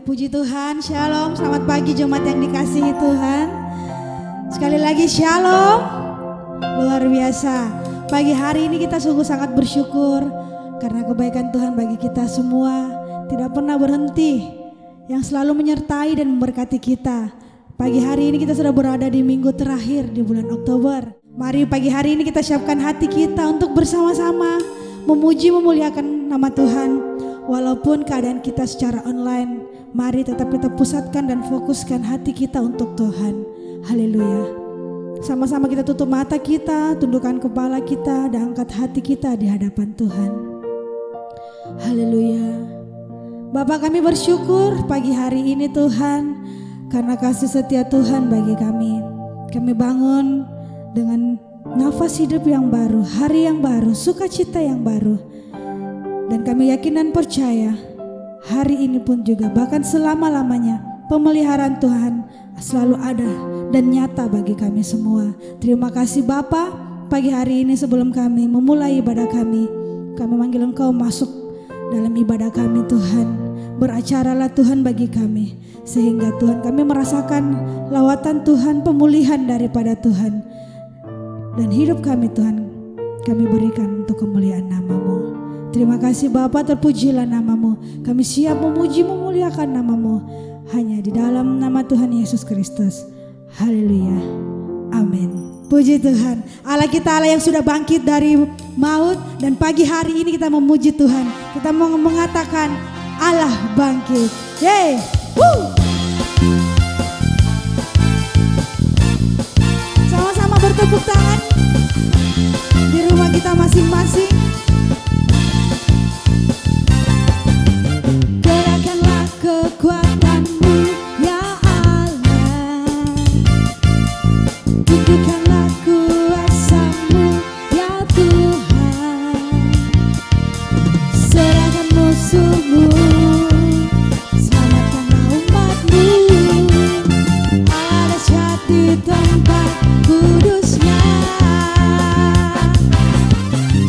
Puji Tuhan, Shalom, selamat pagi jemaat yang dikasihi Tuhan. Sekali lagi Shalom, luar biasa. Pagi hari ini kita sungguh sangat bersyukur karena kebaikan Tuhan bagi kita semua tidak pernah berhenti, yang selalu menyertai dan memberkati kita. Pagi hari ini kita sudah berada di minggu terakhir di bulan Oktober. Mari pagi hari ini kita siapkan hati kita untuk bersama-sama memuji memuliakan nama Tuhan. Walaupun keadaan kita secara online, mari tetap kita pusatkan dan fokuskan hati kita untuk Tuhan. Haleluya. Sama-sama kita tutup mata kita, tundukkan kepala kita, dan angkat hati kita di hadapan Tuhan. Haleluya. Bapa, kami bersyukur pagi hari ini Tuhan, karena kasih setia Tuhan bagi kami. Kami bangun dengan nafas hidup yang baru, hari yang baru, sukacita yang baru. Dan kami yakin dan percaya hari ini pun juga bahkan selama-lamanya pemeliharaan Tuhan selalu ada dan nyata bagi kami semua. Terima kasih Bapa, pagi hari ini sebelum kami memulai ibadah kami manggil Engkau masuk dalam ibadah kami Tuhan. Beracaralah Tuhan bagi kami, sehingga Tuhan kami merasakan lawatan Tuhan, pemulihan daripada Tuhan. Dan hidup kami Tuhan kami berikan untuk kemuliaan nama-Mu. Terima kasih Bapa, terpujilah nama-Mu. Kami siap memuji memuliakan nama-Mu hanya di dalam nama Tuhan Yesus Kristus. Haleluya. Amin. Puji Tuhan. Allah kita Allah yang sudah bangkit dari maut, dan pagi hari ini kita memuji Tuhan. Kita mau mengatakan Allah bangkit. Yeay. Woo. Sama-sama bertepuk tangan di rumah kita masing-masing. Gerakkanlah kekuatan-Mu ya Allah, tunjukkanlah kuasa-Mu ya Tuhan. Serahkan musuh-Mu, selamatkanlah umat-Mu, ada syat di tempat kudus-Nya.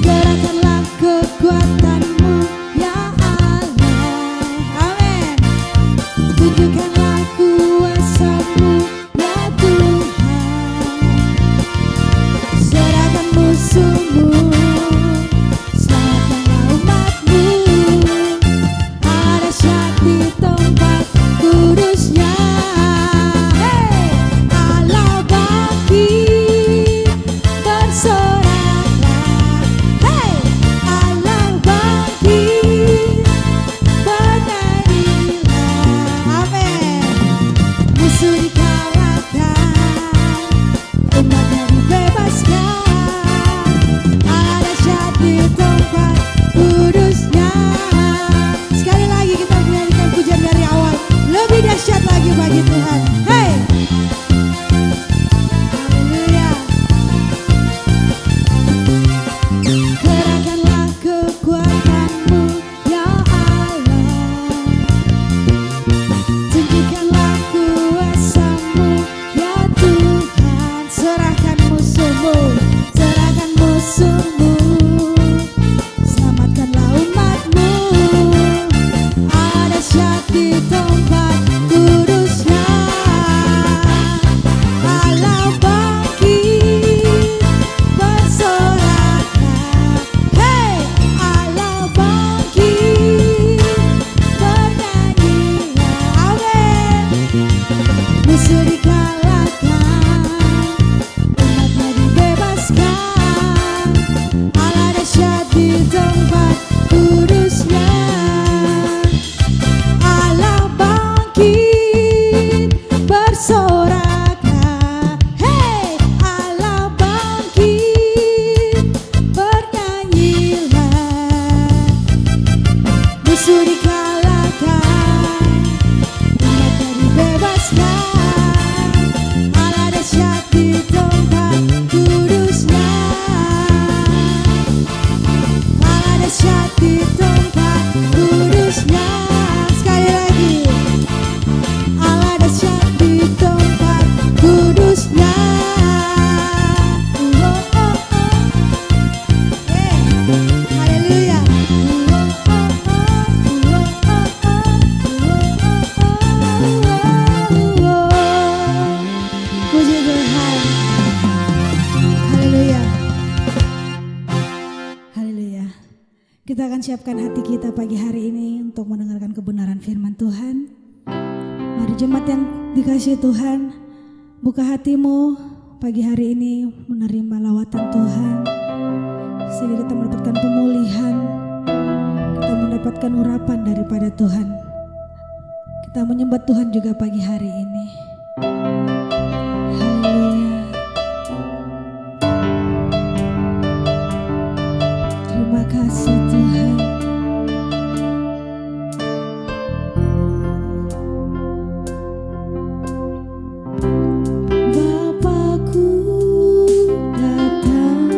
Gerakkanlah kekuatan-Mu ya Allah, amin. Tunjukkanlah kuasa-Mu ya Tuhan. Serahkan musuh-Mu, selamatkanlah umat-Mu, ada syat di tempat kudus-Nya. Hey, Allah bangkit, bersoraklah. Hey, Allah bangkit, bernyanyilah. Amin. Musuh dikalahkan, umatnya dibebaskan, ada syat di tempat kudus-Nya. Sekali lagi kita menyanyikan pujian dari awal, lebih dahsyat lagi bagi Tuhan. Hey, haleluya. Gerakkanlah kekuatan-Mu ya Allah, tunjukkanlah kuasa-Mu ya Tuhan. Serahkan musuh-Mu, serahkan musuh-Mu, selamatkanlah umat-Mu, ada syat di tempat kudus-Nya. Allah bangkit, bersoraklah. Hey, Allah bangkit, bernyanyilah. Amin. Musuh dikalahkan, umatnya dibebaskan, Allah dahsyat di tempat kudus-Nya. Allah bangkit, bersoraklah. Hey, Allah bangkit, bernyanyilah. Musuh dikalahkan, umatnya dibebaskan, Allah dahsyat di tempat kudus-Nya. Allah dahsyat di tempat kudus-Nya. Sekali lagi, Allah dahsyat di tempat kudus-Nya. Oh, oh, oh. Yeah. Haleluya. Oh, oh, oh. Oh, oh, oh. Kita akan siapkan hati kita pagi hari ini untuk mendengarkan kebenaran firman Tuhan. Mari jemaat yang dikasihi Tuhan, buka hatimu pagi hari ini menerima lawatan Tuhan, sehingga kita mendapatkan pemulihan, kita mendapatkan urapan daripada Tuhan. Kita menyembah Tuhan juga pagi hari ini. Haleluya. Terima kasih Tuhan. Bapakku datang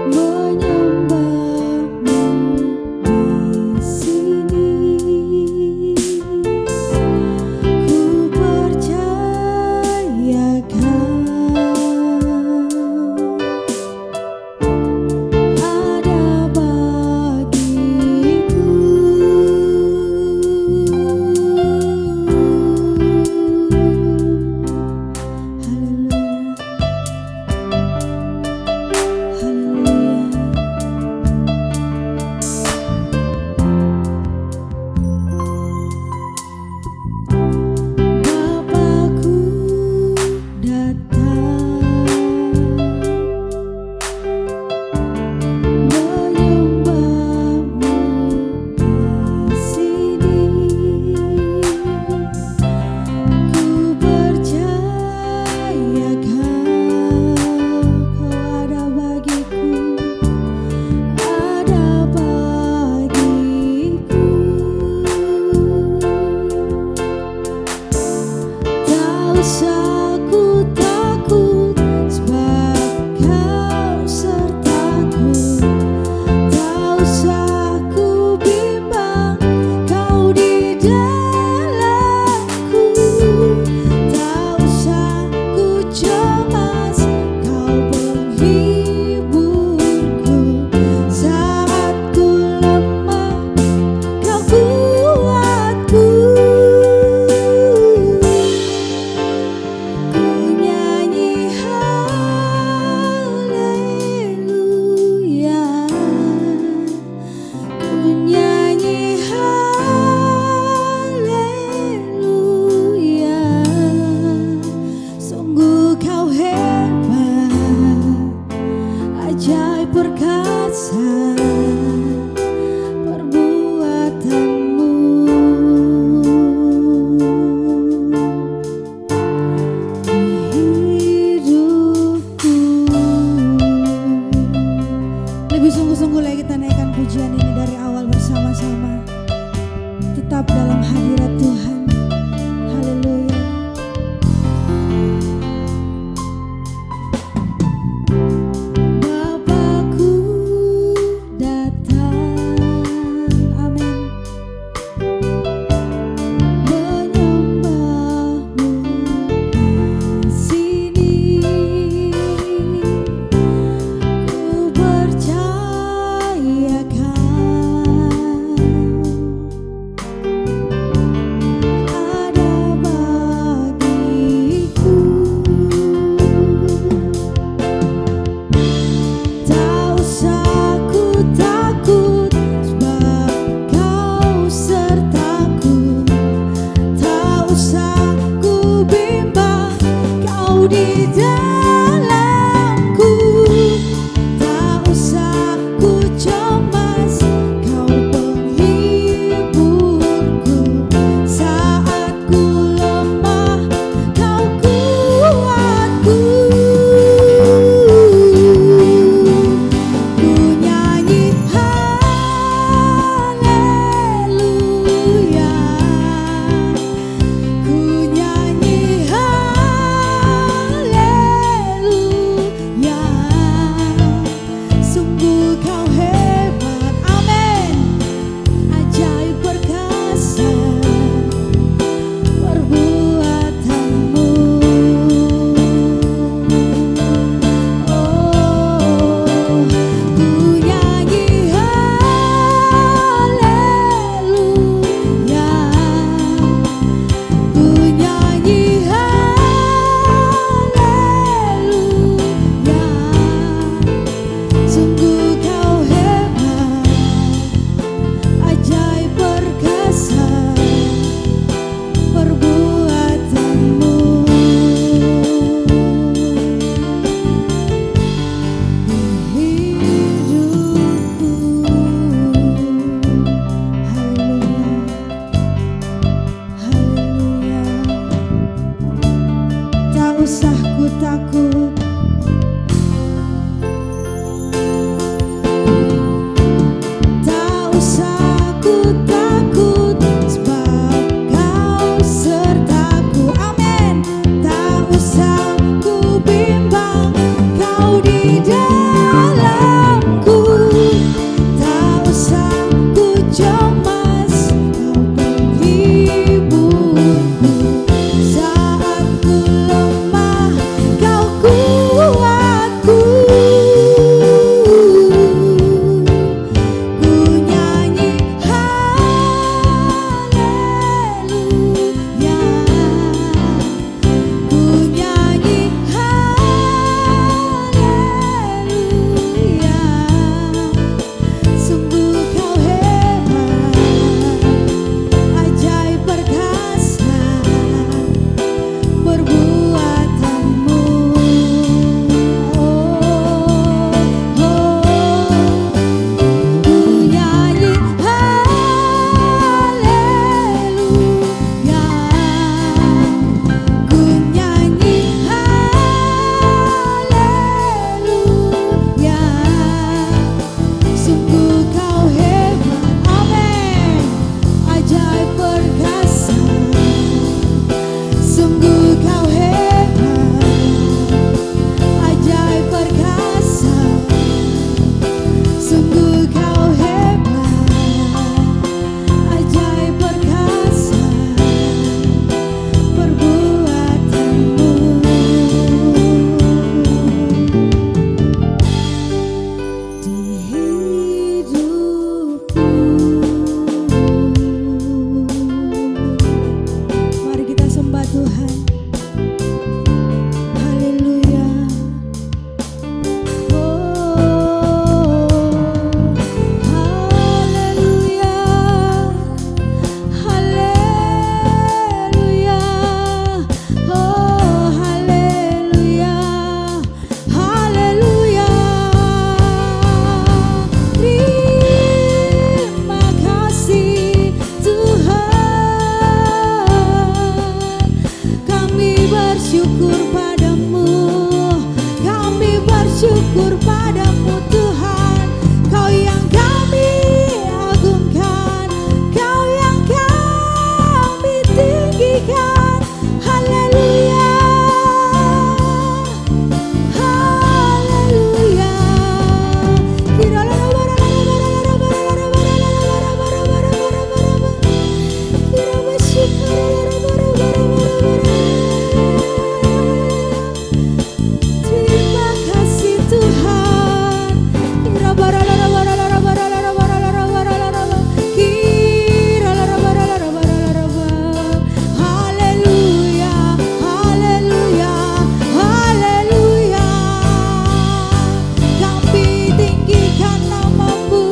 menyembahmu di sini. Ku percayakan bersyukur padamu Tuhan. Kau yang kami agungkan, Kau yang kami tinggikan. Haleluya, haleluya. Terima kasih Tuhan. Haleluya, haleluya, haleluya. Kami tinggikan namamu,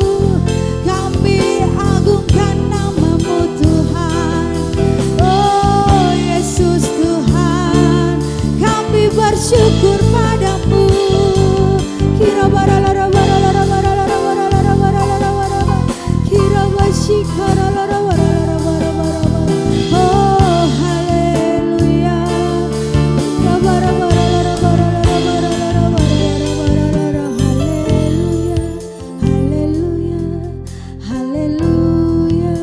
kami agungkan namamu Tuhan. Oh Yesus Tuhan, kami bersyukur padamu. Kira barala barala barala barala barala kira basikara barala barala. Oh haleluya. Barala barala barala barala barala haleluya. Haleluya.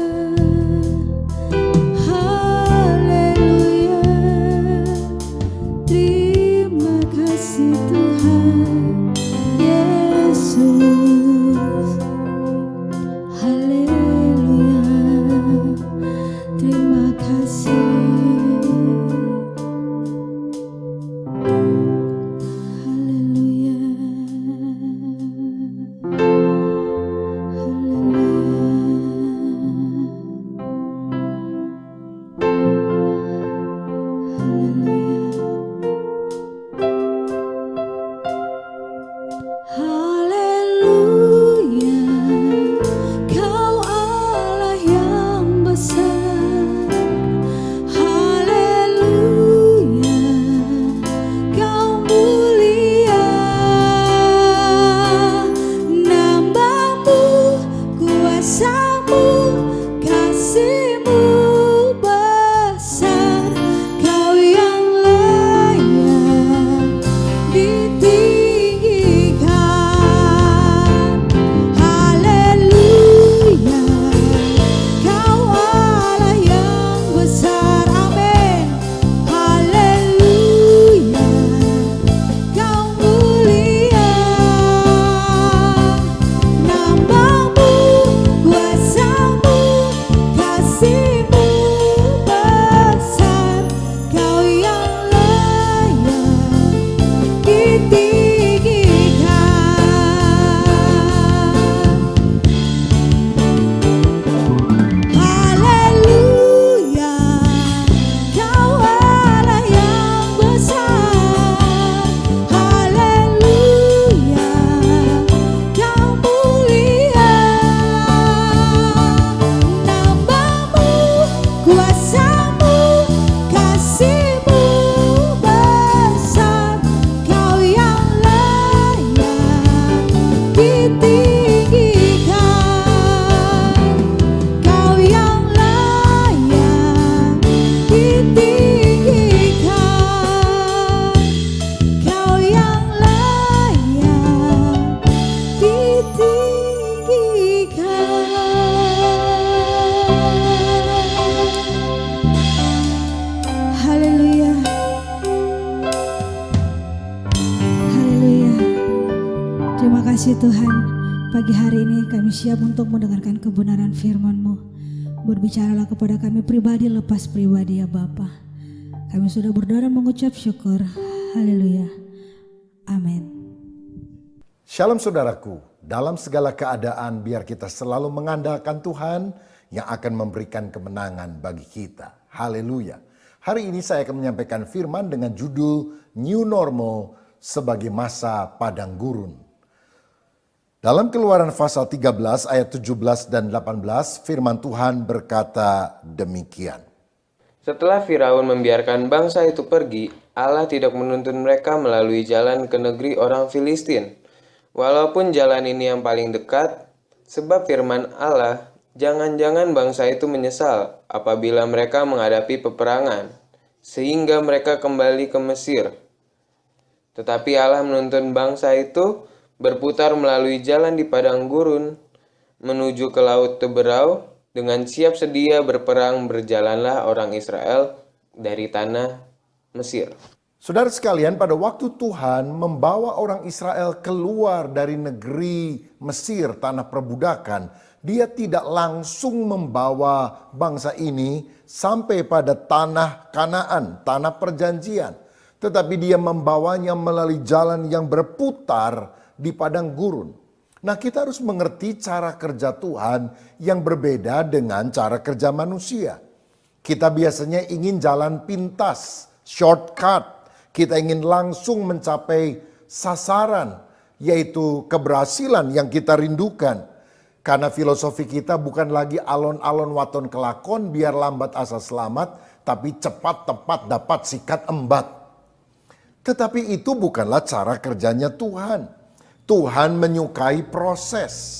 Haleluya. Terima kasih Tuhan Yesus. Haleluya. Terima kasih. Haleluya. Haleluya, Kau Allah yang besar. Haleluya, Kau mulia. Namamu, kuasamu, kasih-Mu besar. Kau yang layak ditinggikan. Haleluya, Kau Allah yang besar. Amin. Haleluya, Kau mulia. Namamu, kuasamu, kasih-Mu besar. Kau yang layak ditinggikan. Haleluya, Kau Allah yang besar. Haleluya, Kau mulia. Namamu, kuasamu, kasih-Mu besar. Kau yang layak ditinggikan. Kau yang layak ditinggikan. Kau yang layak ditinggikan. Haleluya. Haleluya. Terima kasih Tuhan. Pagi hari ini kami siap untuk mendengarkan kebenaran firman-Mu. Berbicaralah kepada kami pribadi lepas pribadi ya Bapa. Kami sudah berdoa dan mengucap syukur. Haleluya. Amin. Shalom saudaraku, dalam segala keadaan biar kita selalu mengandalkan Tuhan yang akan memberikan kemenangan bagi kita. Haleluya. Hari ini saya akan menyampaikan firman dengan judul New Normal sebagai masa padang gurun. Dalam Keluaran pasal 13 ayat 17 dan 18 firman Tuhan berkata demikian. Setelah Firaun membiarkan bangsa itu pergi, Allah tidak menuntun mereka melalui jalan ke negeri orang Filistin. Walaupun jalan ini yang paling dekat, sebab firman Allah, jangan-jangan bangsa itu menyesal apabila mereka menghadapi peperangan, sehingga mereka kembali ke Mesir. Tetapi Allah menuntun bangsa itu berputar melalui jalan di padang gurun menuju ke laut Teberau. Dengan siap sedia berperang berjalanlah orang Israel dari tanah Mesir. Saudara sekalian, pada waktu Tuhan membawa orang Israel keluar dari negeri Mesir, tanah perbudakan, Dia tidak langsung membawa bangsa ini sampai pada tanah Kanaan, tanah perjanjian. Tetapi Dia membawanya melalui jalan yang berputar di padang gurun. Nah, kita harus mengerti cara kerja Tuhan yang berbeda dengan cara kerja manusia. Kita biasanya ingin jalan pintas, shortcut. Kita ingin langsung mencapai sasaran, yaitu keberhasilan yang kita rindukan. Karena filosofi kita bukan lagi alon-alon waton kelakon biar lambat asa selamat, tapi cepat tepat dapat sikat embat. Tetapi itu bukanlah cara kerjanya Tuhan. Tuhan menyukai proses.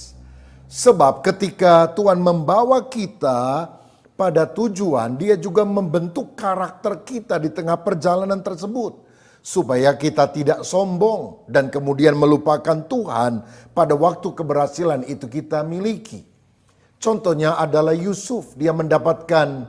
Sebab ketika Tuhan membawa kita pada tujuan, Dia juga membentuk karakter kita di tengah perjalanan tersebut. Supaya kita tidak sombong dan kemudian melupakan Tuhan pada waktu keberhasilan itu kita miliki. Contohnya adalah Yusuf. Dia mendapatkan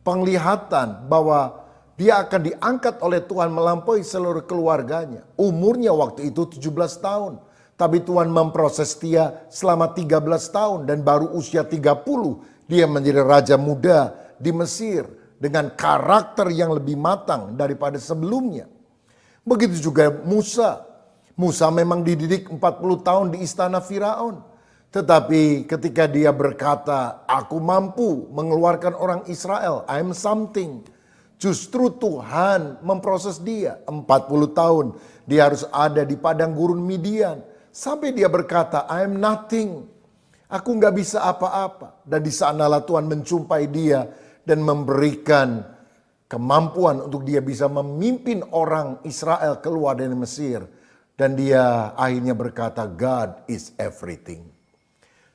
penglihatan bahwa dia akan diangkat oleh Tuhan melampaui seluruh keluarganya. Umurnya waktu itu 17 tahun. Tapi Tuhan memproses dia selama 13 tahun dan baru usia 30 dia menjadi raja muda di Mesir dengan karakter yang lebih matang daripada sebelumnya. Begitu juga Musa. Musa memang dididik 40 tahun di istana Firaun. Tetapi ketika dia berkata, aku mampu mengeluarkan orang Israel, I'm something. Justru Tuhan memproses dia 40 tahun. Dia harus ada di padang gurun Midian. Sampai dia berkata, I am nothing. Aku gak bisa apa-apa. Dan di sanalah Tuhan menjumpai dia dan memberikan kemampuan untuk dia bisa memimpin orang Israel keluar dari Mesir. Dan dia akhirnya berkata, God is everything.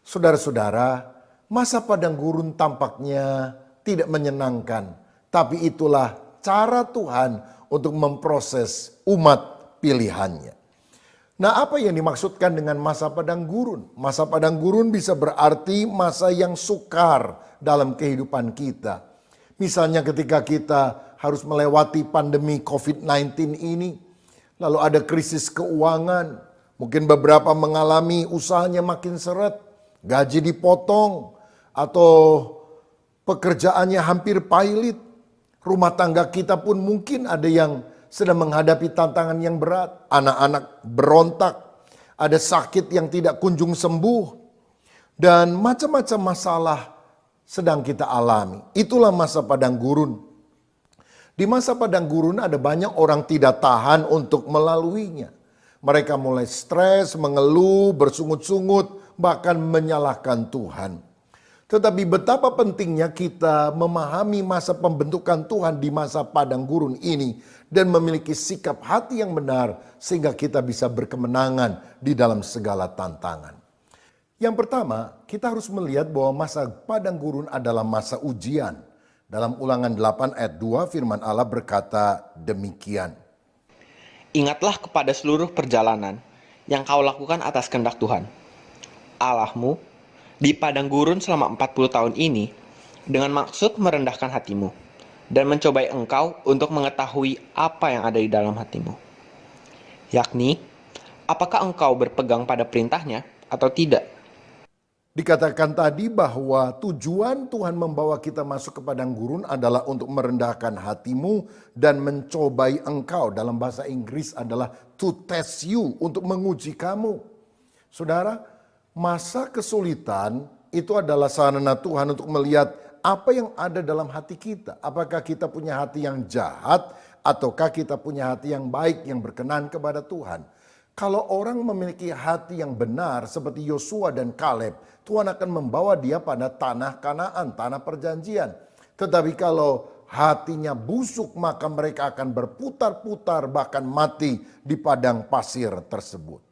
Saudara-saudara, masa padang gurun tampaknya tidak menyenangkan. Tapi itulah cara Tuhan untuk memproses umat pilihannya. Nah, apa yang dimaksudkan dengan masa padang gurun? Masa padang gurun bisa berarti masa yang sukar dalam kehidupan kita. Misalnya ketika kita harus melewati pandemi COVID-19 ini, lalu ada krisis keuangan, mungkin beberapa mengalami usahanya makin seret, gaji dipotong, atau pekerjaannya hampir pailit. Rumah tangga kita pun mungkin ada yang sedang menghadapi tantangan yang berat. Anak-anak berontak, ada sakit yang tidak kunjung sembuh, dan macam-macam masalah sedang kita alami. Itulah masa padang gurun. Di masa padang gurun ada banyak orang tidak tahan untuk melaluinya. Mereka mulai stres, mengeluh, bersungut-sungut, bahkan menyalahkan Tuhan. Tetapi betapa pentingnya kita memahami masa pembentukan Tuhan di masa padang gurun ini dan memiliki sikap hati yang benar sehingga kita bisa berkemenangan di dalam segala tantangan. Yang pertama, kita harus melihat bahwa masa padang gurun adalah masa ujian. Dalam Ulangan 8 ayat 2 firman Allah berkata demikian. Ingatlah kepada seluruh perjalanan yang kau lakukan atas kehendak Tuhan, Allahmu, di padang gurun selama 40 tahun ini dengan maksud merendahkan hatimu dan mencobai engkau untuk mengetahui apa yang ada di dalam hatimu. Yakni, apakah engkau berpegang pada perintahnya atau tidak? Dikatakan tadi bahwa tujuan Tuhan membawa kita masuk ke padang gurun adalah untuk merendahkan hatimu dan mencobai engkau. Dalam bahasa Inggris adalah to test you, untuk menguji kamu. Saudara, masa kesulitan itu adalah sarana Tuhan untuk melihat apa yang ada dalam hati kita. Apakah kita punya hati yang jahat ataukah kita punya hati yang baik yang berkenan kepada Tuhan. Kalau orang memiliki hati yang benar seperti Yosua dan Kaleb, Tuhan akan membawa dia pada tanah Kanaan, tanah perjanjian. Tetapi kalau hatinya busuk, maka mereka akan berputar-putar bahkan mati di padang pasir tersebut.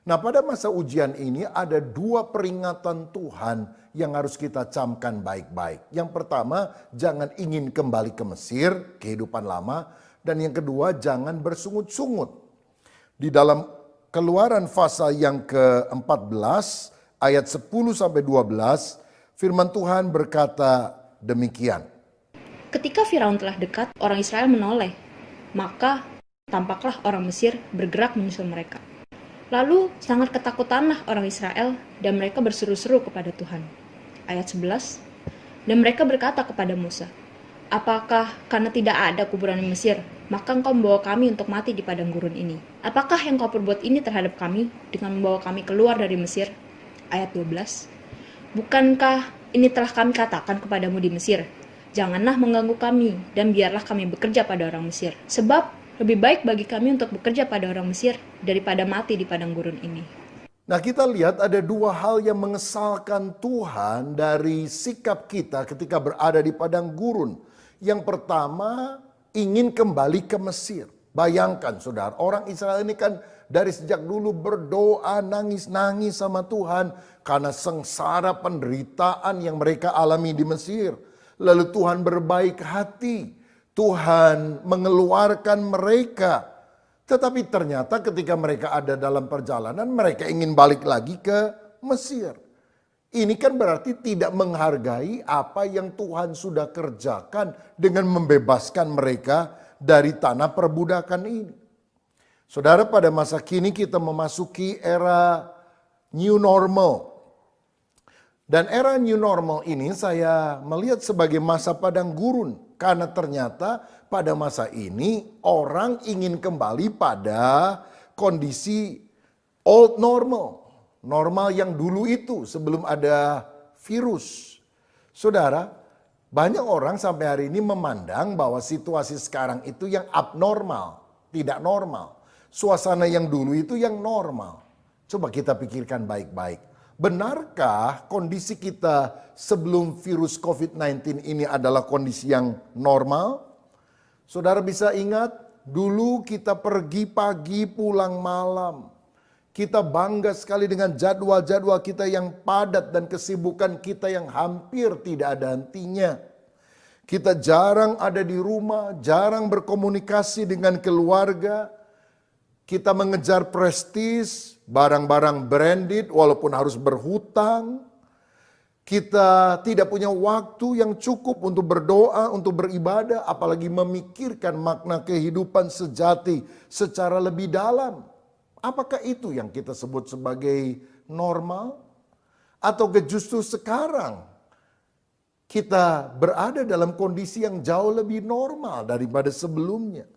Nah, pada masa ujian ini ada dua peringatan Tuhan yang harus kita camkan baik-baik. Yang pertama, jangan ingin kembali ke Mesir, kehidupan lama. Dan yang kedua, jangan bersungut-sungut. Di dalam Keluaran pasal yang ke-14 ayat 10 sampai 12, firman Tuhan berkata demikian. Ketika Firaun telah dekat, orang Israel menoleh. Maka tampaklah orang Mesir bergerak menyusul mereka. Lalu sangat ketakutanlah orang Israel dan mereka berseru-seru kepada Tuhan. Ayat 11. Dan mereka berkata kepada Musa, apakah karena tidak ada kuburan di Mesir, maka engkau membawa kami untuk mati di padang gurun ini? Apakah yang kau perbuat ini terhadap kami dengan membawa kami keluar dari Mesir? Ayat 12. Bukankah ini telah kami katakan kepadamu di Mesir? Janganlah mengganggu kami dan biarlah kami bekerja pada orang Mesir. Sebab lebih baik bagi kami untuk bekerja pada orang Mesir daripada mati di padang gurun ini. Nah, kita lihat ada dua hal yang mengesalkan Tuhan dari sikap kita ketika berada di padang gurun. Yang pertama, ingin kembali ke Mesir. Bayangkan saudara, orang Israel ini kan dari sejak dulu berdoa nangis-nangis sama Tuhan karena sengsara penderitaan yang mereka alami di Mesir. Lalu Tuhan berbaik hati, Tuhan mengeluarkan mereka. Tetapi ternyata ketika mereka ada dalam perjalanan, mereka ingin balik lagi ke Mesir. Ini kan berarti tidak menghargai apa yang Tuhan sudah kerjakan dengan membebaskan mereka dari tanah perbudakan ini. Saudara, pada masa kini kita memasuki era new normal. Dan era new normal ini saya melihat sebagai masa padang gurun. Karena ternyata pada masa ini orang ingin kembali pada kondisi old normal. Normal yang dulu itu sebelum ada virus. Saudara, banyak orang sampai hari ini memandang bahwa situasi sekarang itu yang abnormal, tidak normal. Suasana yang dulu itu yang normal. Coba kita pikirkan baik-baik. Benarkah kondisi kita sebelum virus COVID-19 ini adalah kondisi yang normal? Saudara bisa ingat, dulu kita pergi pagi pulang malam. Kita bangga sekali dengan jadwal-jadwal kita yang padat dan kesibukan kita yang hampir tidak ada hentinya. Kita jarang ada di rumah, jarang berkomunikasi dengan keluarga. Kita mengejar prestis, barang-barang branded walaupun harus berhutang. Kita tidak punya waktu yang cukup untuk berdoa, untuk beribadah, apalagi memikirkan makna kehidupan sejati secara lebih dalam. Apakah itu yang kita sebut sebagai normal? Atau justru sekarang kita berada dalam kondisi yang jauh lebih normal daripada sebelumnya?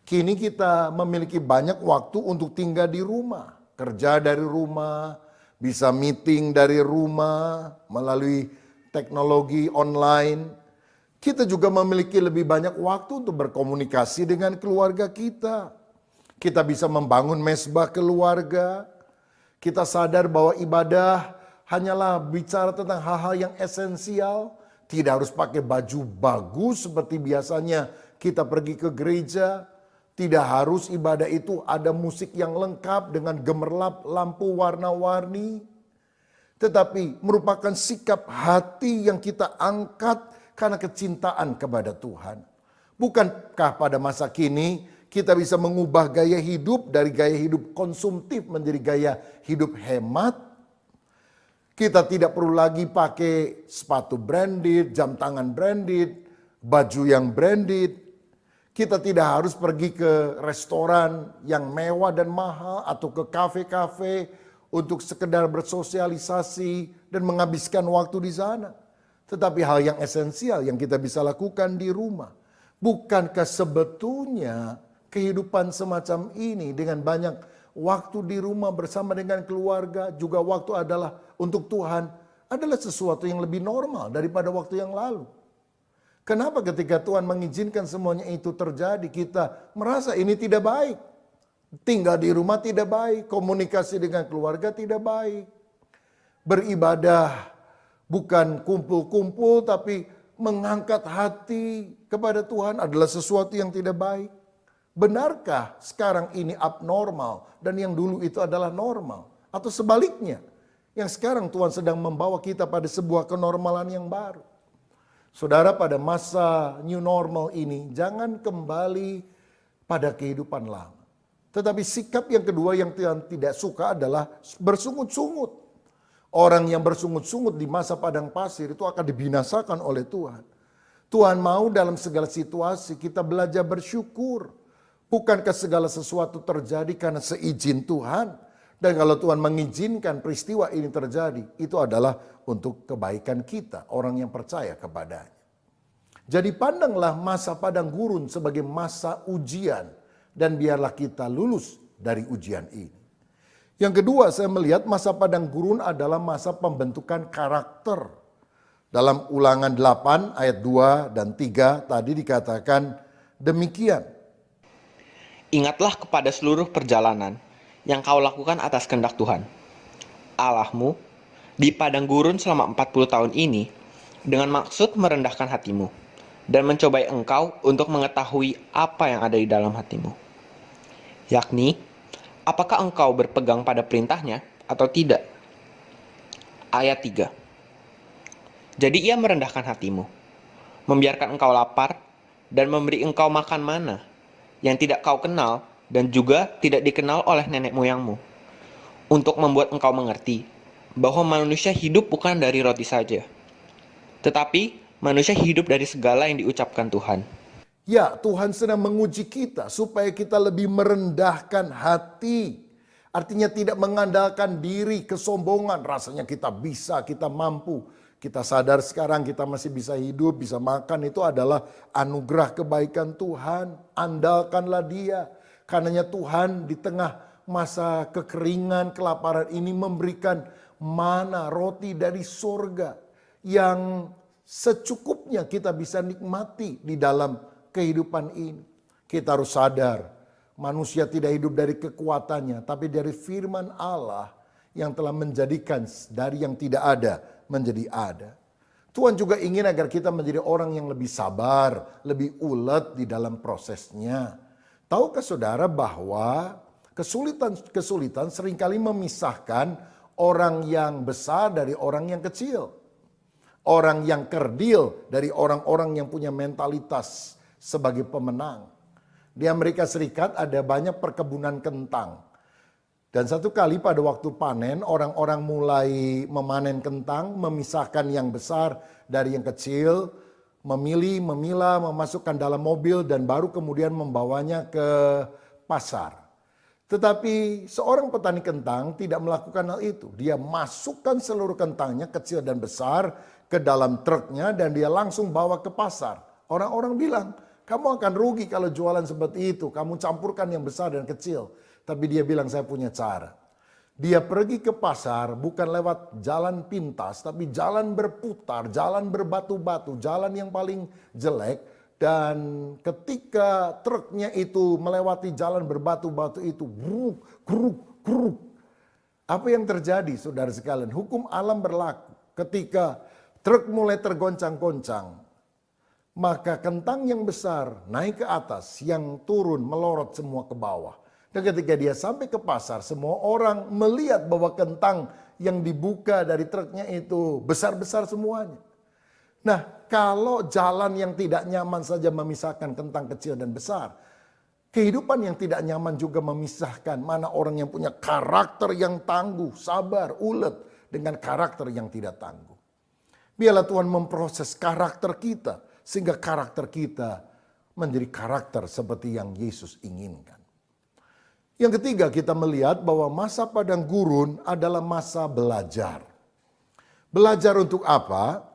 Kini kita memiliki banyak waktu untuk tinggal di rumah, kerja dari rumah, bisa meeting dari rumah melalui teknologi online. Kita juga memiliki lebih banyak waktu untuk berkomunikasi dengan keluarga kita. Kita bisa membangun mesbah keluarga. Kita sadar bahwa ibadah hanyalah bicara tentang hal-hal yang esensial. Tidak harus pakai baju bagus seperti biasanya kita pergi ke gereja. Tidak harus ibadah itu ada musik yang lengkap dengan gemerlap lampu warna-warni. Tetapi merupakan sikap hati yang kita angkat karena kecintaan kepada Tuhan. Bukankah pada masa kini kita bisa mengubah gaya hidup dari gaya hidup konsumtif menjadi gaya hidup hemat? Kita tidak perlu lagi pakai sepatu branded, jam tangan branded, baju yang branded. Kita tidak harus pergi ke restoran yang mewah dan mahal atau ke kafe-kafe untuk sekedar bersosialisasi dan menghabiskan waktu di sana. Tetapi hal yang esensial yang kita bisa lakukan di rumah. Bukankah sebetulnya kehidupan semacam ini dengan banyak waktu di rumah bersama dengan keluarga, juga waktu adalah untuk Tuhan, adalah sesuatu yang lebih normal daripada waktu yang lalu? Kenapa ketika Tuhan mengizinkan semuanya itu terjadi, kita merasa ini tidak baik? Tinggal di rumah tidak baik, komunikasi dengan keluarga tidak baik. Beribadah bukan kumpul-kumpul tapi mengangkat hati kepada Tuhan adalah sesuatu yang tidak baik. Benarkah sekarang ini abnormal dan yang dulu itu adalah normal? Atau sebaliknya, yang sekarang Tuhan sedang membawa kita pada sebuah kenormalan yang baru? Saudara, pada masa new normal ini jangan kembali pada kehidupan lama. Tetapi sikap yang kedua yang Tuhan tidak suka adalah bersungut-sungut. Orang yang bersungut-sungut di masa padang pasir itu akan dibinasakan oleh Tuhan. Tuhan mau dalam segala situasi kita belajar bersyukur. Bukankah segala sesuatu terjadi karena seizin Tuhan? Dan kalau Tuhan mengizinkan peristiwa ini terjadi, itu adalah untuk kebaikan kita, orang yang percaya kepadanya. Jadi pandanglah masa padang gurun sebagai masa ujian, dan biarlah kita lulus dari ujian ini. Yang kedua, saya melihat masa padang gurun adalah masa pembentukan karakter. Dalam Ulangan 8 ayat 2 dan 3 tadi dikatakan demikian. Ingatlah kepada seluruh perjalanan yang kau lakukan atas kehendak Tuhan, Allahmu, di padang gurun selama 40 tahun ini, dengan maksud merendahkan hatimu, dan mencobai engkau untuk mengetahui apa yang ada di dalam hatimu. Yakni, apakah engkau berpegang pada perintahnya atau tidak? Ayat 3. Jadi ia merendahkan hatimu, membiarkan engkau lapar, dan memberi engkau makan mana, yang tidak kau kenal, dan juga tidak dikenal oleh nenek moyangmu, untuk membuat engkau mengerti bahwa manusia hidup bukan dari roti saja, tetapi manusia hidup dari segala yang diucapkan Tuhan. Ya, Tuhan sedang menguji kita supaya kita lebih merendahkan hati. Artinya tidak mengandalkan diri, kesombongan, rasanya kita bisa, kita mampu. Kita sadar sekarang kita masih bisa hidup, bisa makan, itu adalah anugerah kebaikan Tuhan. Andalkanlah Dia. Karenanya Tuhan di tengah masa kekeringan, kelaparan ini memberikan mana, roti dari surga yang secukupnya kita bisa nikmati di dalam kehidupan ini. Kita harus sadar, manusia tidak hidup dari kekuatannya, tapi dari firman Allah yang telah menjadikan dari yang tidak ada menjadi ada. Tuhan juga ingin agar kita menjadi orang yang lebih sabar, lebih ulet di dalam prosesnya. Tahukah saudara bahwa kesulitan seringkali memisahkan orang yang besar dari orang yang kecil. Orang yang kerdil dari orang-orang yang punya mentalitas sebagai pemenang. Di Amerika Serikat ada banyak perkebunan kentang. Dan satu kali pada waktu panen, orang-orang mulai memanen kentang, memisahkan yang besar dari yang kecil, memilih, memilah, memasukkan dalam mobil dan baru kemudian membawanya ke pasar. Tetapi seorang petani kentang tidak melakukan hal itu. Dia masukkan seluruh kentangnya kecil dan besar ke dalam truknya dan dia langsung bawa ke pasar. Orang-orang bilang, kamu akan rugi kalau jualan seperti itu. Kamu campurkan yang besar dan kecil. Tapi dia bilang saya punya cara. Dia pergi ke pasar bukan lewat jalan pintas, tapi jalan berputar, jalan berbatu-batu, jalan yang paling jelek. Dan ketika truknya itu melewati jalan berbatu-batu itu, gruk, gruk, gruk. Apa yang terjadi saudara sekalian? Hukum alam berlaku. Ketika truk mulai tergoncang-goncang, maka kentang yang besar naik ke atas, yang turun melorot semua ke bawah. Dan ketika dia sampai ke pasar, semua orang melihat bahwa kentang yang dibuka dari truknya itu besar-besar semuanya. Nah, kalau jalan yang tidak nyaman saja memisahkan kentang kecil dan besar, kehidupan yang tidak nyaman juga memisahkan mana orang yang punya karakter yang tangguh, sabar, ulet dengan karakter yang tidak tangguh. Biarlah Tuhan memproses karakter kita sehingga karakter kita menjadi karakter seperti yang Yesus inginkan. Yang ketiga, kita melihat bahwa masa padang gurun adalah masa belajar. Belajar untuk apa?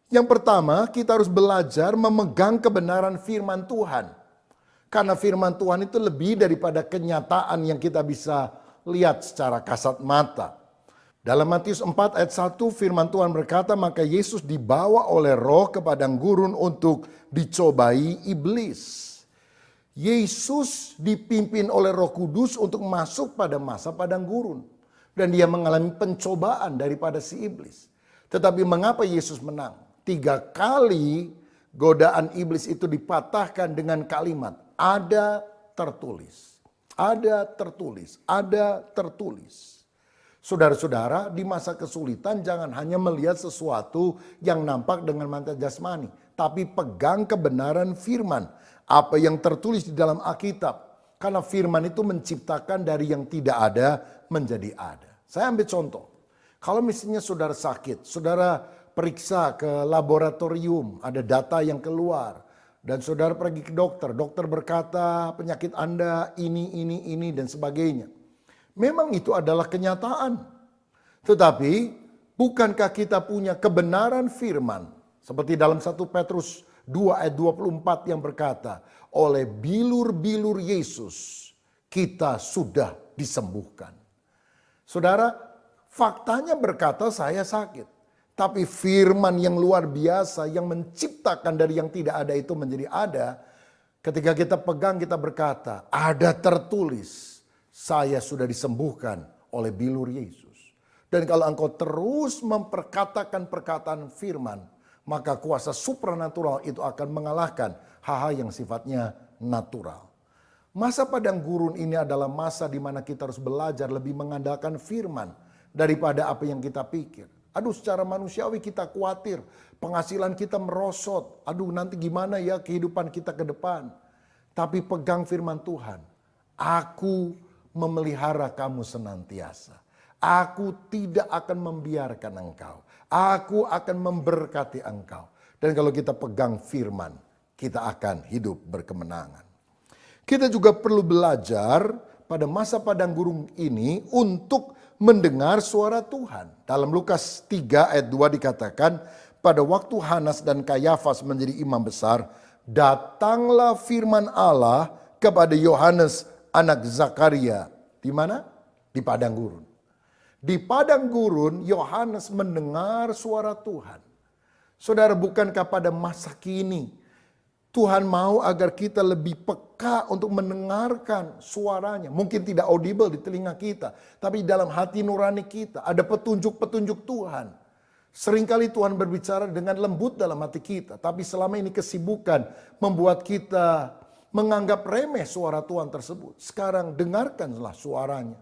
Yang pertama, kita harus belajar memegang kebenaran firman Tuhan. Karena firman Tuhan itu lebih daripada kenyataan yang kita bisa lihat secara kasat mata. Dalam Matius 4 ayat 1 firman Tuhan berkata, maka Yesus dibawa oleh Roh ke padang gurun untuk dicobai iblis. Yesus dipimpin oleh Roh Kudus untuk masuk pada masa padang gurun. Dan dia mengalami pencobaan daripada si iblis. Tetapi mengapa Yesus menang? 3 kali godaan iblis itu dipatahkan dengan kalimat, ada tertulis. Ada tertulis, ada tertulis. Saudara-saudara, di masa kesulitan jangan hanya melihat sesuatu yang nampak dengan mata jasmani. Tapi pegang kebenaran firman. Apa yang tertulis di dalam Alkitab. Karena firman itu menciptakan dari yang tidak ada menjadi ada. Saya ambil contoh. Kalau misalnya saudara sakit, saudara periksa ke laboratorium, ada data yang keluar. Dan saudara pergi ke dokter, dokter berkata penyakit Anda ini, dan sebagainya. Memang itu adalah kenyataan. Tetapi bukankah kita punya kebenaran firman? Seperti dalam 1 Petrus 2 ayat 24 yang berkata, oleh bilur-bilur Yesus kita sudah disembuhkan. Saudara, faktanya berkata saya sakit. Tapi firman yang luar biasa yang menciptakan dari yang tidak ada itu menjadi ada. Ketika kita pegang kita berkata, ada tertulis, saya sudah disembuhkan oleh bilur Yesus. Dan kalau engkau terus memperkatakan perkataan firman, maka kuasa supranatural itu akan mengalahkan hal-hal yang sifatnya natural. Masa padang gurun ini adalah masa di mana kita harus belajar lebih mengandalkan firman daripada apa yang kita pikir. Aduh, secara manusiawi kita khawatir, penghasilan kita merosot. Aduh, nanti gimana ya kehidupan kita ke depan. Tapi pegang firman Tuhan. Aku memelihara kamu senantiasa. Aku tidak akan membiarkan engkau. Aku akan memberkati engkau. Dan kalau kita pegang firman, kita akan hidup berkemenangan. Kita juga perlu belajar pada masa padang gurun ini untuk mendengar suara Tuhan. Dalam Lukas 3 ayat 2 dikatakan, pada waktu Hanas dan Kayafas menjadi imam besar, datanglah firman Allah kepada Yohanes anak Zakaria. Di mana? Di padang gurun. Di padang gurun Yohanes mendengar suara Tuhan. Saudara, bukankah pada masa kini Tuhan mau agar kita lebih peka untuk mendengarkan suaranya. Mungkin tidak audible di telinga kita, tapi dalam hati nurani kita ada petunjuk-petunjuk Tuhan. Seringkali Tuhan berbicara dengan lembut dalam hati kita, tapi selama ini kesibukan membuat kita menganggap remeh suara Tuhan tersebut. Sekarang dengarkanlah suaranya.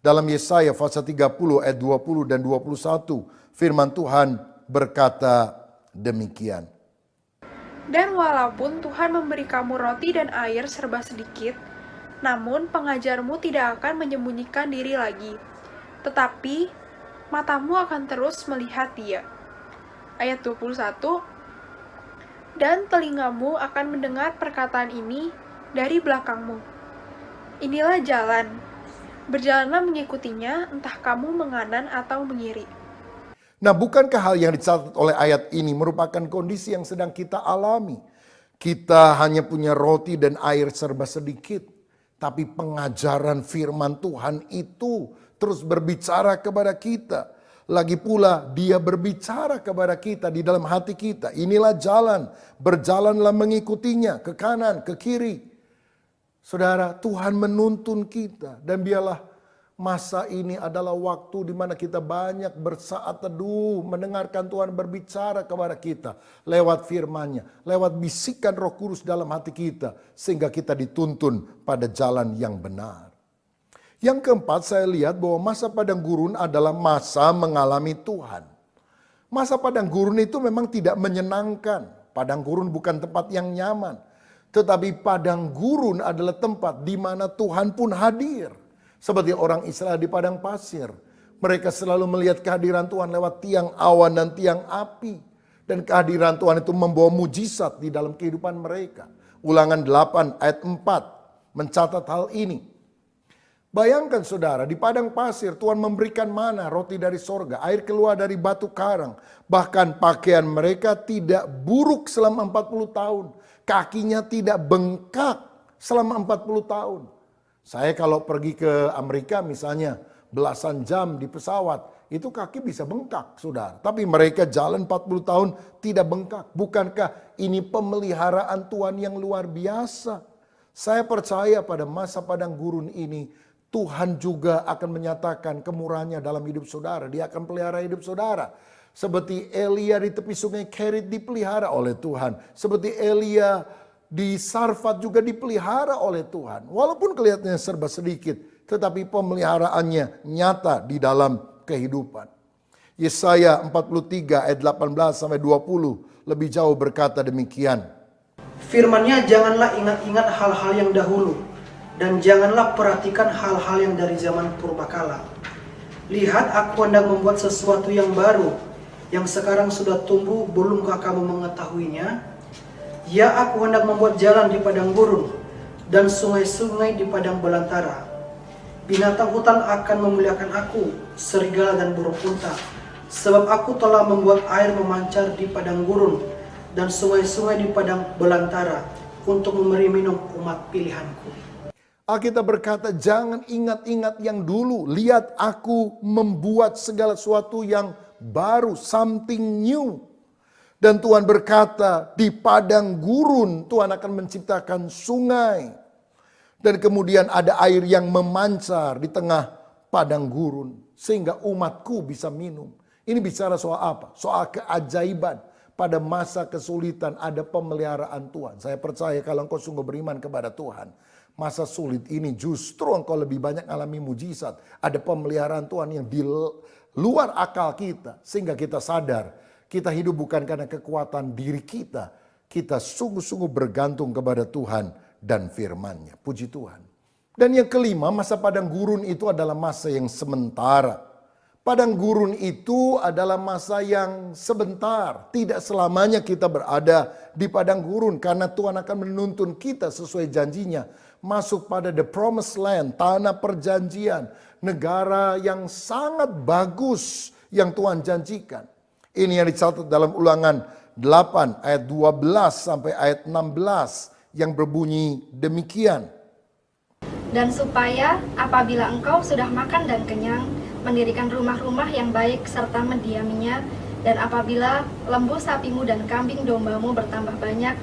Dalam Yesaya pasal 30 ayat 20 dan 21, firman Tuhan berkata demikian. Dan walaupun Tuhan memberi kamu roti dan air serba sedikit, namun pengajarmu tidak akan menyembunyikan diri lagi. Tetapi matamu akan terus melihat Dia. Ayat 21. Dan telingamu akan mendengar perkataan ini dari belakangmu. Inilah jalan. Berjalanlah mengikutinya, entah kamu menganan atau mengiri. Nah, bukankah hal yang dicatat oleh ayat ini merupakan kondisi yang sedang kita alami? Kita hanya punya roti dan air serba sedikit. Tapi pengajaran firman Tuhan itu terus berbicara kepada kita. Lagi pula Dia berbicara kepada kita di dalam hati kita. Inilah jalan, berjalanlah mengikutinya ke kanan, ke kiri. Saudara, Tuhan menuntun kita dan biarlah masa ini adalah waktu di mana kita banyak bersaat teduh, mendengarkan Tuhan berbicara kepada kita lewat firman-Nya, lewat bisikan Roh Kudus dalam hati kita, sehingga kita dituntun pada jalan yang benar. Yang keempat, saya lihat bahwa masa padang gurun adalah masa mengalami Tuhan. Masa padang gurun itu memang tidak menyenangkan. Padang gurun bukan tempat yang nyaman, tetapi padang gurun adalah tempat di mana Tuhan pun hadir. Seperti orang Israel di padang pasir. Mereka selalu melihat kehadiran Tuhan lewat tiang awan dan tiang api. Dan kehadiran Tuhan itu membawa mujizat di dalam kehidupan mereka. Ulangan 8 ayat 4 mencatat hal ini. Bayangkan saudara, di padang pasir Tuhan memberikan mana, roti dari sorga, air keluar dari batu karang. Bahkan pakaian mereka tidak buruk selama 40 tahun. Kakinya tidak bengkak selama 40 tahun. Saya kalau pergi ke Amerika misalnya belasan jam di pesawat, itu kaki bisa bengkak saudara. Tapi mereka jalan 40 tahun tidak bengkak. Bukankah ini pemeliharaan Tuhan yang luar biasa? Saya percaya pada masa padang gurun ini, Tuhan juga akan menyatakan kemurahannya dalam hidup saudara. Dia akan pelihara hidup saudara. Seperti Elia di tepi sungai Kerit dipelihara oleh Tuhan. Seperti Elia di Sarfat juga dipelihara oleh Tuhan. Walaupun kelihatannya serba sedikit, tetapi pemeliharaannya nyata di dalam kehidupan. Yesaya 43 ayat 18 sampai 20 lebih jauh berkata demikian. Firman-Nya, janganlah ingat-ingat hal-hal yang dahulu, dan janganlah perhatikan hal-hal yang dari zaman purbakala. Lihat, aku hendak membuat sesuatu yang baru, yang sekarang sudah tumbuh, belumkah kamu mengetahuinya? Ya, aku hendak membuat jalan di padang gurun, dan sungai-sungai di padang belantara. Binatang hutan akan memuliakan aku, serigala dan burung unta, sebab aku telah membuat air memancar di padang gurun, dan sungai-sungai di padang belantara, untuk memberi minum umat pilihanku. Alkitab berkata, jangan ingat-ingat yang dulu. Lihat, aku membuat segala sesuatu yang baru, something new. Dan Tuhan berkata, di padang gurun Tuhan akan menciptakan sungai. Dan kemudian ada air yang memancar di tengah padang gurun. Sehingga umatku bisa minum. Ini bicara soal apa? Soal keajaiban. Pada masa kesulitan ada pemeliharaan Tuhan. Saya percaya kalau engkau sungguh beriman kepada Tuhan, masa sulit ini justru engkau lebih banyak alami mujizat. Ada pemeliharaan Tuhan yang di luar akal kita. Sehingga kita sadar, kita hidup bukan karena kekuatan diri kita. Kita sungguh-sungguh bergantung kepada Tuhan dan firman-Nya. Puji Tuhan. Dan yang kelima, masa padang gurun itu adalah masa yang sementara. Padang gurun itu adalah masa yang sebentar. Tidak selamanya kita berada di padang gurun. Karena Tuhan akan menuntun kita sesuai janjinya. Masuk pada the promised land, tanah perjanjian. Negara yang sangat bagus yang Tuhan janjikan. Ini yang dicatat dalam Ulangan 8 ayat 12 sampai ayat 16. Yang berbunyi demikian. Dan supaya apabila engkau sudah makan dan kenyang, mendirikan rumah-rumah yang baik serta mendiaminya, dan apabila lembu sapimu dan kambing dombamu bertambah banyak,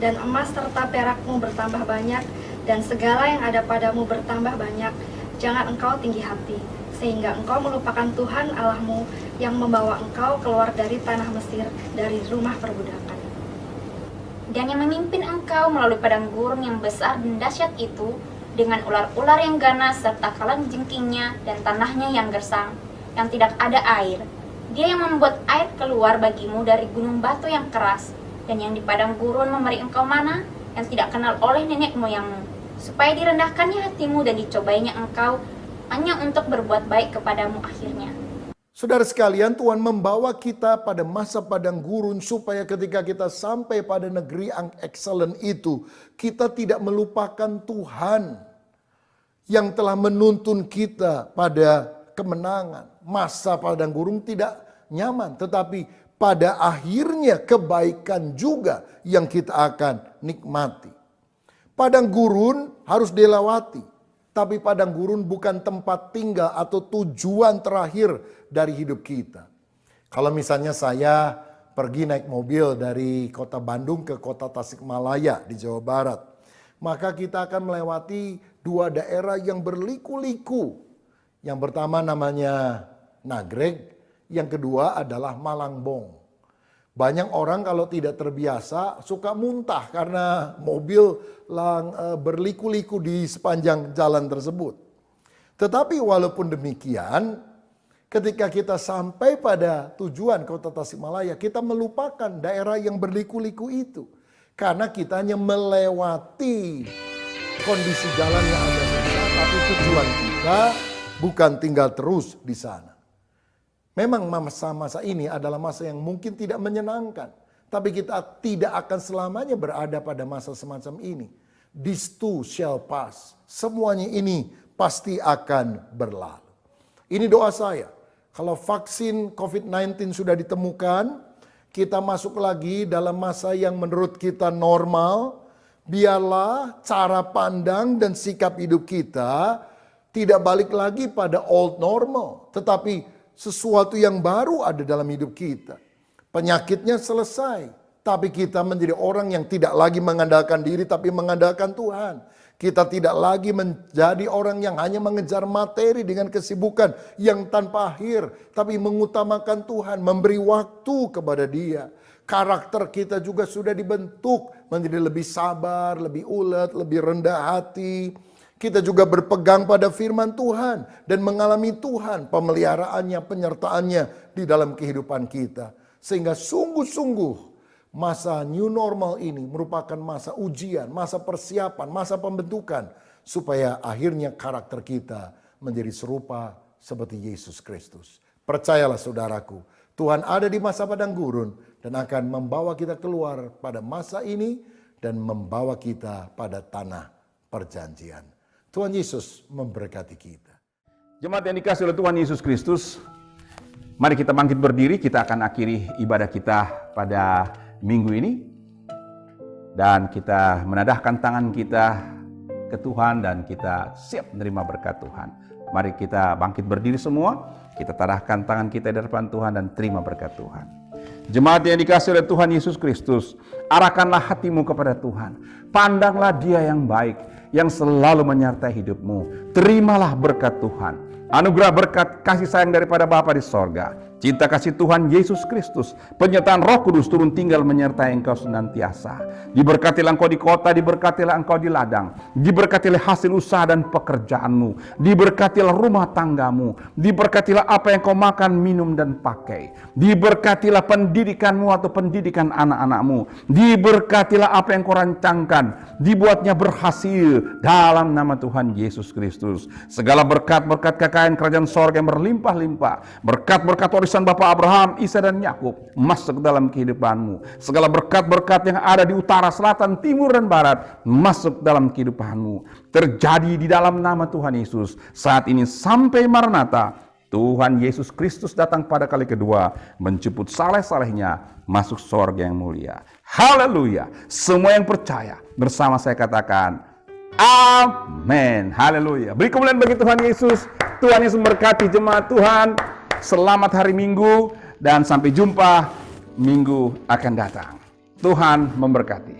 dan emas serta perakmu bertambah banyak, dan segala yang ada padamu bertambah banyak, jangan engkau tinggi hati, sehingga engkau melupakan Tuhan Allahmu yang membawa engkau keluar dari tanah Mesir, dari rumah perbudakan. Dan yang memimpin engkau melalui padang gurun yang besar dan dahsyat itu, dengan ular-ular yang ganas serta kalajengkingnya dan tanahnya yang gersang, yang tidak ada air. Dia yang membuat air keluar bagimu dari gunung batu yang keras, dan yang di padang gurun memberi engkau mana yang tidak kenal oleh nenek moyangmu, supaya direndahkannya hatimu dan dicobainya engkau hanya untuk berbuat baik kepadamu akhirnya. Saudara sekalian, Tuhan membawa kita pada masa padang gurun supaya ketika kita sampai pada negeri yang excellent itu, kita tidak melupakan Tuhan yang telah menuntun kita pada kemenangan. Masa padang gurun tidak nyaman, tetapi pada akhirnya kebaikan juga yang kita akan nikmati. Padang gurun harus dilewati, tapi padang gurun bukan tempat tinggal atau tujuan terakhir dari hidup kita. Kalau misalnya saya pergi naik mobil dari kota Bandung ke kota Tasikmalaya di Jawa Barat, maka kita akan melewati dua daerah yang berliku-liku. Yang pertama namanya Nagreg, yang kedua adalah Malangbong. Banyak orang kalau tidak terbiasa suka muntah karena mobil berliku-liku di sepanjang jalan tersebut. Tetapi walaupun demikian, ketika kita sampai pada tujuan kota Tasikmalaya, kita melupakan daerah yang berliku-liku itu. Karena kita hanya melewati kondisi jalan yang ada di sana, tapi tujuan kita bukan tinggal terus di sana. Memang masa-masa ini adalah masa yang mungkin tidak menyenangkan. Tapi kita tidak akan selamanya berada pada masa semacam ini. This too shall pass. Semuanya ini pasti akan berlalu. Ini doa saya. Kalau vaksin COVID-19 sudah ditemukan, kita masuk lagi dalam masa yang menurut kita normal. Biarlah cara pandang dan sikap hidup kita tidak balik lagi pada old normal. Tetapi sesuatu yang baru ada dalam hidup kita. Penyakitnya selesai. Tapi kita menjadi orang yang tidak lagi mengandalkan diri tapi mengandalkan Tuhan. Kita tidak lagi menjadi orang yang hanya mengejar materi dengan kesibukan yang tanpa akhir. Tapi mengutamakan Tuhan, memberi waktu kepada Dia. Karakter kita juga sudah dibentuk menjadi lebih sabar, lebih ulet, lebih rendah hati. Kita juga berpegang pada firman Tuhan dan mengalami Tuhan, pemeliharaannya, penyertaannya di dalam kehidupan kita. Sehingga sungguh-sungguh masa new normal ini merupakan masa ujian, masa persiapan, masa pembentukan. supaya akhirnya karakter kita menjadi serupa seperti Yesus Kristus. Percayalah saudaraku, Tuhan ada di masa padang gurun dan akan membawa kita keluar pada masa ini dan membawa kita pada tanah perjanjian. Tuhan Yesus memberkati kita. Jemaat yang dikasihi oleh Tuhan Yesus Kristus, mari kita bangkit berdiri, kita akan akhiri ibadah kita pada minggu ini. Dan kita menadahkan tangan kita ke Tuhan dan kita siap menerima berkat Tuhan. Mari kita bangkit berdiri semua, kita tadahkan tangan kita di depan Tuhan dan terima berkat Tuhan. Jemaat yang dikasihi oleh Tuhan Yesus Kristus, arahkanlah hatimu kepada Tuhan. Pandanglah Dia yang baik, yang selalu menyertai hidupmu. Terimalah berkat Tuhan. Anugerah berkat kasih sayang daripada Bapa di sorga, cinta kasih Tuhan Yesus Kristus, penyertaan Roh Kudus turun tinggal menyertai engkau senantiasa. Diberkatilah engkau di kota, diberkatilah engkau di ladang, diberkatilah hasil usaha dan pekerjaanmu, diberkatilah rumah tanggamu, diberkatilah apa yang kau makan, minum dan pakai, diberkatilah pendidikanmu atau pendidikan anak-anakmu, diberkatilah apa yang kau rancangkan, dibuatnya berhasil dalam nama Tuhan Yesus Kristus. Segala berkat-berkat kekayaan kerajaan sorga yang berlimpah-limpah, berkat-berkat warisan Bapa Abraham, Isa dan Yakub masuk ke dalam kehidupanmu. Segala berkat-berkat yang ada di utara, selatan, timur dan barat masuk dalam kehidupanmu. Terjadi di dalam nama Tuhan Yesus. Saat ini sampai Maranatha, Tuhan Yesus Kristus datang pada kali kedua, menjemput saleh-salehnya masuk sorga yang mulia. Haleluya. Semua yang percaya bersama saya katakan amin. Haleluya. Beri kemuliaan bagi Tuhan Yesus. Tuhan Yesus memberkati jemaat Tuhan. Selamat hari Minggu dan sampai jumpa minggu akan datang. Tuhan memberkati.